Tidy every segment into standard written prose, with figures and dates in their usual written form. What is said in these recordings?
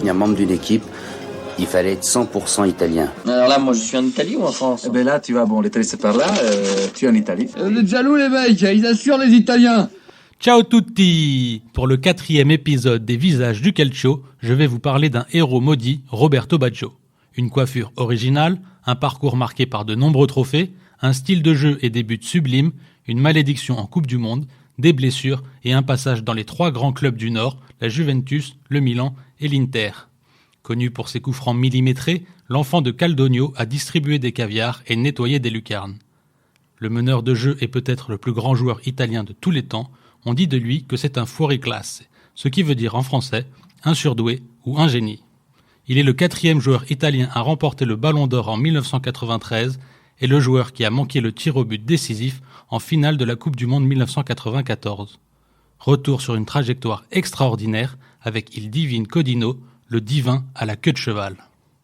devenir membre d'une équipe, il fallait être 100% italien. Alors là, moi, je suis en Italie ou en France? Eh ben là, tu vas, bon, l'Italie c'est par là, tu es en Italie. Vous êtes jaloux les mecs, ils assurent les Italiens. Ciao tutti! Pour le 4e épisode des Visages du Calcio, je vais vous parler d'un héros maudit, Roberto Baggio. Une coiffure originale, un parcours marqué par de nombreux trophées, un style de jeu et des buts sublimes, une malédiction en Coupe du Monde, des blessures et un passage dans les 3 grands clubs du Nord, la Juventus, le Milan et l'Inter. Connu pour ses coups francs millimétrés, l'enfant de Caldogno a distribué des caviars et nettoyé des lucarnes. Le meneur de jeu est peut-être le plus grand joueur italien de tous les temps. On dit de lui que c'est un fuoriclasse, ce qui veut dire en français un surdoué ou un génie. Il est le 4e joueur italien à remporter le Ballon d'Or en 1993 et le joueur qui a manqué le tir au but décisif en finale de la Coupe du Monde 1994. Retour sur une trajectoire extraordinaire avec Il Divino Codino, le divin à la queue de cheval.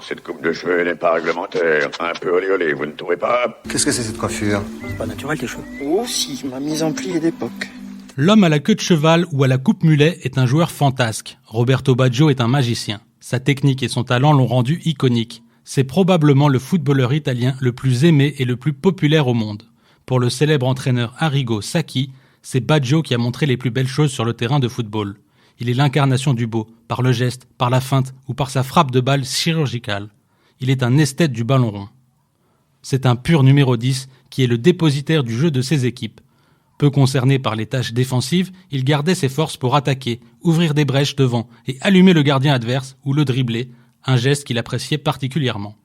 Cette coupe de cheveux n'est pas réglementaire. Un peu olé olé, vous ne trouvez pas? Qu'est-ce que c'est cette coiffure? C'est pas naturel tes cheveux. Oh si, ma mise en pli est d'époque. L'homme à la queue de cheval ou à la coupe mulet est un joueur fantasque. Roberto Baggio est un magicien. Sa technique et son talent l'ont rendu iconique. C'est probablement le footballeur italien le plus aimé et le plus populaire au monde. Pour le célèbre entraîneur Arrigo Sacchi, c'est Baggio qui a montré les plus belles choses sur le terrain de football. Il est l'incarnation du beau, par le geste, par la feinte ou par sa frappe de balle chirurgicale. Il est un esthète du ballon rond. C'est un pur numéro 10 qui est le dépositaire du jeu de ses équipes. Peu concerné par les tâches défensives, il gardait ses forces pour attaquer, ouvrir des brèches devant et allumer le gardien adverse ou le dribbler, un geste qu'il appréciait particulièrement.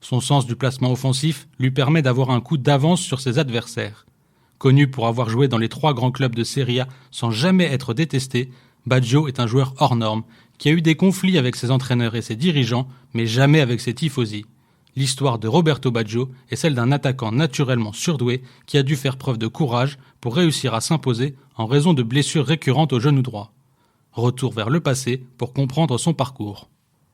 Son sens du placement offensif lui permet d'avoir un coup d'avance sur ses adversaires. Connu pour avoir joué dans les 3 grands clubs de Serie A sans jamais être détesté, Baggio est un joueur hors norme, qui a eu des conflits avec ses entraîneurs et ses dirigeants, mais jamais avec ses tifosi. L'histoire de Roberto Baggio est celle d'un attaquant naturellement surdoué qui a dû faire preuve de courage pour réussir à s'imposer en raison de blessures récurrentes au genou droit. Retour vers le passé pour comprendre son parcours.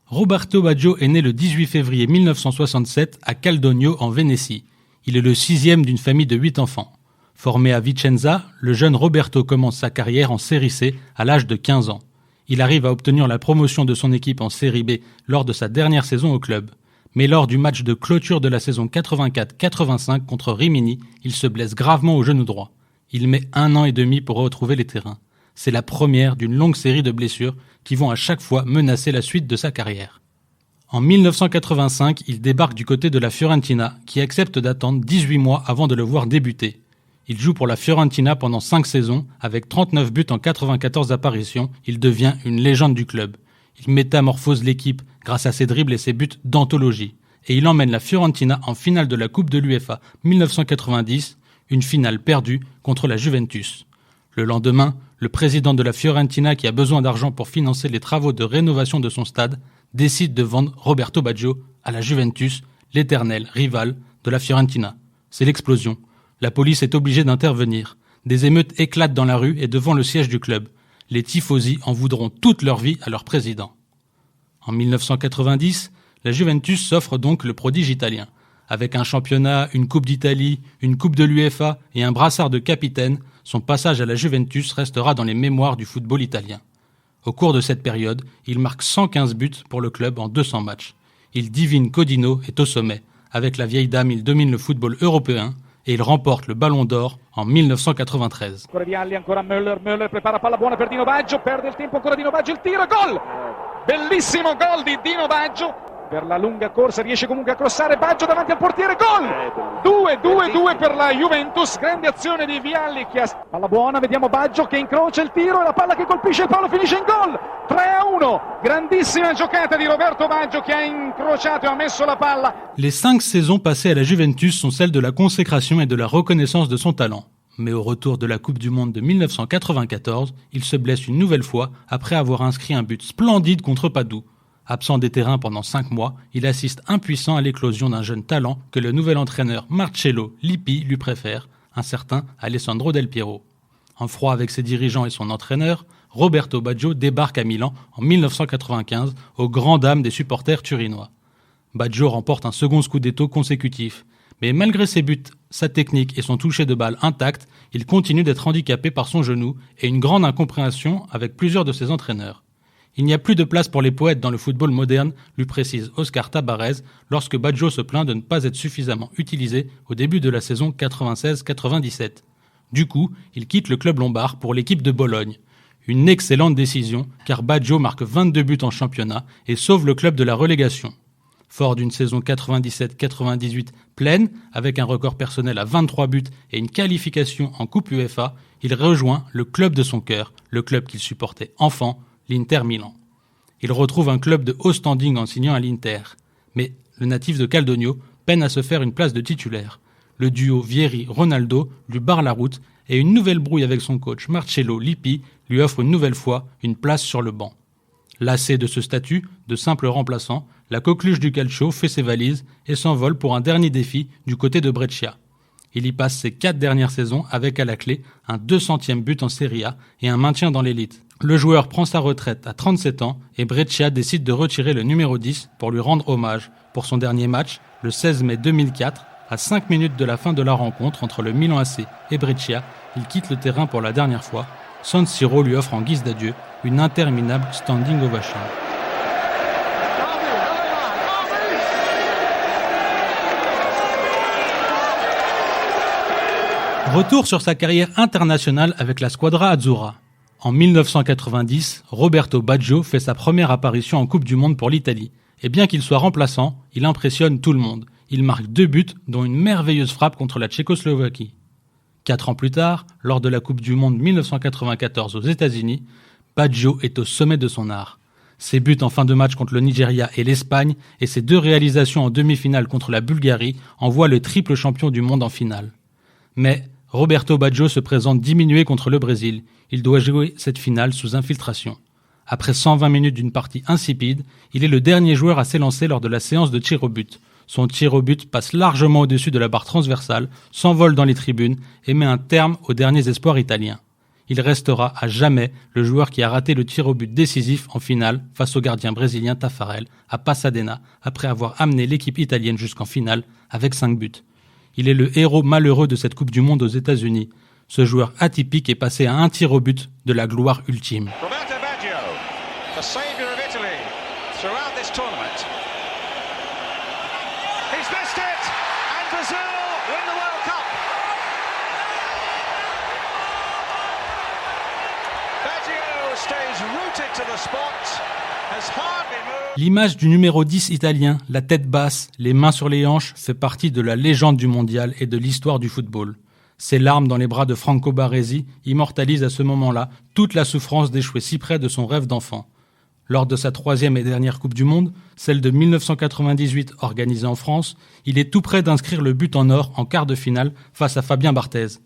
Roberto Baggio est né le 18 février 1967 à Caldogno en Vénétie. Il est le 6e d'une famille de 8 enfants. Formé à Vicenza, le jeune Roberto commence sa carrière en Série C à l'âge de 15 ans. Il arrive à obtenir la promotion de son équipe en Série B lors de sa dernière saison au club. Mais lors du match de clôture de la saison 84-85 contre Rimini, il se blesse gravement au genou droit. Il met 1 an et demi pour retrouver les terrains. C'est la première d'une longue série de blessures qui vont à chaque fois menacer la suite de sa carrière. En 1985, il débarque du côté de la Fiorentina, qui accepte d'attendre 18 mois avant de le voir débuter. Il joue pour la Fiorentina pendant 5 saisons, avec 39 buts en 94 apparitions, il devient une légende du club. Il métamorphose l'équipe grâce à ses dribbles et ses buts d'anthologie. Et il emmène la Fiorentina en finale de la Coupe de l'UEFA 1990, une finale perdue contre la Juventus. Le lendemain, le président de la Fiorentina, qui a besoin d'argent pour financer les travaux de rénovation de son stade, décide de vendre Roberto Baggio à la Juventus, l'éternel rival de la Fiorentina. C'est l'explosion. La police est obligée d'intervenir. Des émeutes éclatent dans la rue et devant le siège du club. Les tifosi en voudront toute leur vie à leur président. En 1990, la Juventus s'offre donc le prodige italien. Avec un championnat, une Coupe d'Italie, une Coupe de l'UEFA et un brassard de capitaine, son passage à la Juventus restera dans les mémoires du football italien. Au cours de cette période, il marque 115 buts pour le club en 200 matchs. Il Divino Codino est au sommet. Avec la vieille dame, il domine le football européen et il remporte le Ballon d'Or en 1993. Ancora Vialli, ancora Müller prepara palla buona per Dino Baggio, perde il tempo ancora Dino Baggio, il tiro, gol! Bellissimo gol di Dino Baggio, per la lunga corsa riesce comunque a crossare Baggio davanti al portiere, gol! 2-2 per la Juventus, grande azione di Vialli, palla buona, vediamo Baggio che incrocia il tiro e la palla che colpisce il palo finisce in gol! 3-1, grandissima giocata di Roberto Baggio qui a incrociato e ha messo la palla. Les 5 saisons passées à la Juventus sont celles de la consécration et de la reconnaissance de son talent. Mais au retour de la Coupe du Monde de 1994, il se blesse une nouvelle fois après avoir inscrit un but splendide contre Padoue. Absent des terrains pendant 5 mois, il assiste impuissant à l'éclosion d'un jeune talent que le nouvel entraîneur Marcello Lippi lui préfère, un certain Alessandro Del Piero. En froid avec ses dirigeants et son entraîneur, Roberto Baggio débarque à Milan en 1995 aux grandes dames des supporters turinois. Baggio remporte un second scudetto consécutif. Mais malgré ses buts, sa technique et son toucher de balle intact, il continue d'être handicapé par son genou et une grande incompréhension avec plusieurs de ses entraîneurs. Il n'y a plus de place pour les poètes dans le football moderne, lui précise Oscar Tabarez lorsque Baggio se plaint de ne pas être suffisamment utilisé au début de la saison 96-97. Du coup, il quitte le club lombard pour l'équipe de Bologne. Une excellente décision, car Baggio marque 22 buts en championnat et sauve le club de la relégation. Fort d'une saison 97-98 pleine, avec un record personnel à 23 buts et une qualification en Coupe UEFA, il rejoint le club de son cœur, le club qu'il supportait enfant, l'Inter Milan. Il retrouve un club de haut standing en signant à l'Inter. Mais le natif de Caldogno peine à se faire une place de titulaire. Le duo Vieri-Ronaldo lui barre la route et une nouvelle brouille avec son coach Marcello Lippi lui offre une nouvelle fois une place sur le banc. Lassé de ce statut de simple remplaçant, la coqueluche du calcio fait ses valises et s'envole pour un dernier défi du côté de Brescia. Il y passe ses 4 dernières saisons avec à la clé un 200e but en Serie A et un maintien dans l'élite. Le joueur prend sa retraite à 37 ans et Brescia décide de retirer le numéro 10 pour lui rendre hommage. Pour son dernier match, le 16 mai 2004, à 5 minutes de la fin de la rencontre entre le Milan AC et Brescia, il quitte le terrain pour la dernière fois. San Siro lui offre en guise d'adieu une interminable standing ovation. Retour sur sa carrière internationale avec la Squadra Azzurra. En 1990, Roberto Baggio fait sa première apparition en Coupe du Monde pour l'Italie. Et bien qu'il soit remplaçant, il impressionne tout le monde. Il marque 2 buts, dont une merveilleuse frappe contre la Tchécoslovaquie. 4 ans plus tard, lors de la Coupe du Monde 1994 aux États-Unis, Baggio est au sommet de son art. Ses buts en fin de match contre le Nigeria et l'Espagne et ses 2 réalisations en demi-finale contre la Bulgarie envoient le triple champion du monde en finale. Mais Roberto Baggio se présente diminué contre le Brésil. Il doit jouer cette finale sous infiltration. Après 120 minutes d'une partie insipide, il est le dernier joueur à s'élancer lors de la séance de tir au but. Son tir au but passe largement au-dessus de la barre transversale, s'envole dans les tribunes et met un terme aux derniers espoirs italiens. Il restera à jamais le joueur qui a raté le tir au but décisif en finale face au gardien brésilien Taffarel à Pasadena après avoir amené l'équipe italienne jusqu'en finale avec 5 buts. Il est le héros malheureux de cette Coupe du Monde aux États-Unis. Ce joueur atypique est passé à un tir au but de la gloire ultime. Roberto Baggio, the savior of Italy throughout this tournament. He's missed it, and Brazil win the World Cup. Baggio stays rooted to the spot, has hardly moved. L'image du numéro 10 italien, la tête basse, les mains sur les hanches, fait partie de la légende du mondial et de l'histoire du football. Ses larmes dans les bras de Franco Baresi immortalisent à ce moment-là toute la souffrance d'échouer si près de son rêve d'enfant. Lors de sa 3e et dernière Coupe du Monde, celle de 1998 organisée en France, il est tout près d'inscrire le but en or en quart de finale face à Fabien Barthez.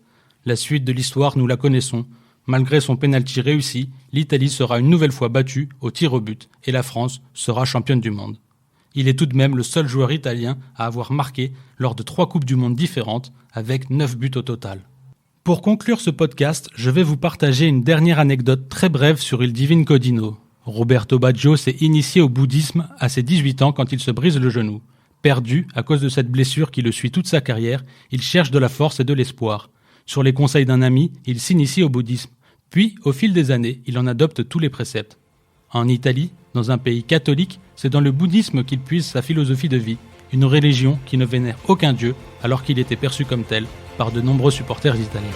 La suite de l'histoire, nous la connaissons. Malgré son pénalty réussi, l'Italie sera une nouvelle fois battue au tir au but et la France sera championne du monde. Il est tout de même le seul joueur italien à avoir marqué lors de 3 Coupes du Monde différentes avec 9 buts au total. Pour conclure ce podcast, je vais vous partager une dernière anecdote très brève sur Il Divin Codino. Roberto Baggio s'est initié au bouddhisme à ses 18 ans quand il se brise le genou. Perdu à cause de cette blessure qui le suit toute sa carrière, il cherche de la force et de l'espoir. Sur les conseils d'un ami, il s'initie au bouddhisme. Puis, au fil des années, il en adopte tous les préceptes. En Italie, dans un pays catholique, c'est dans le bouddhisme qu'il puise sa philosophie de vie, une religion qui ne vénère aucun dieu alors qu'il était perçu comme tel par de nombreux supporters italiens.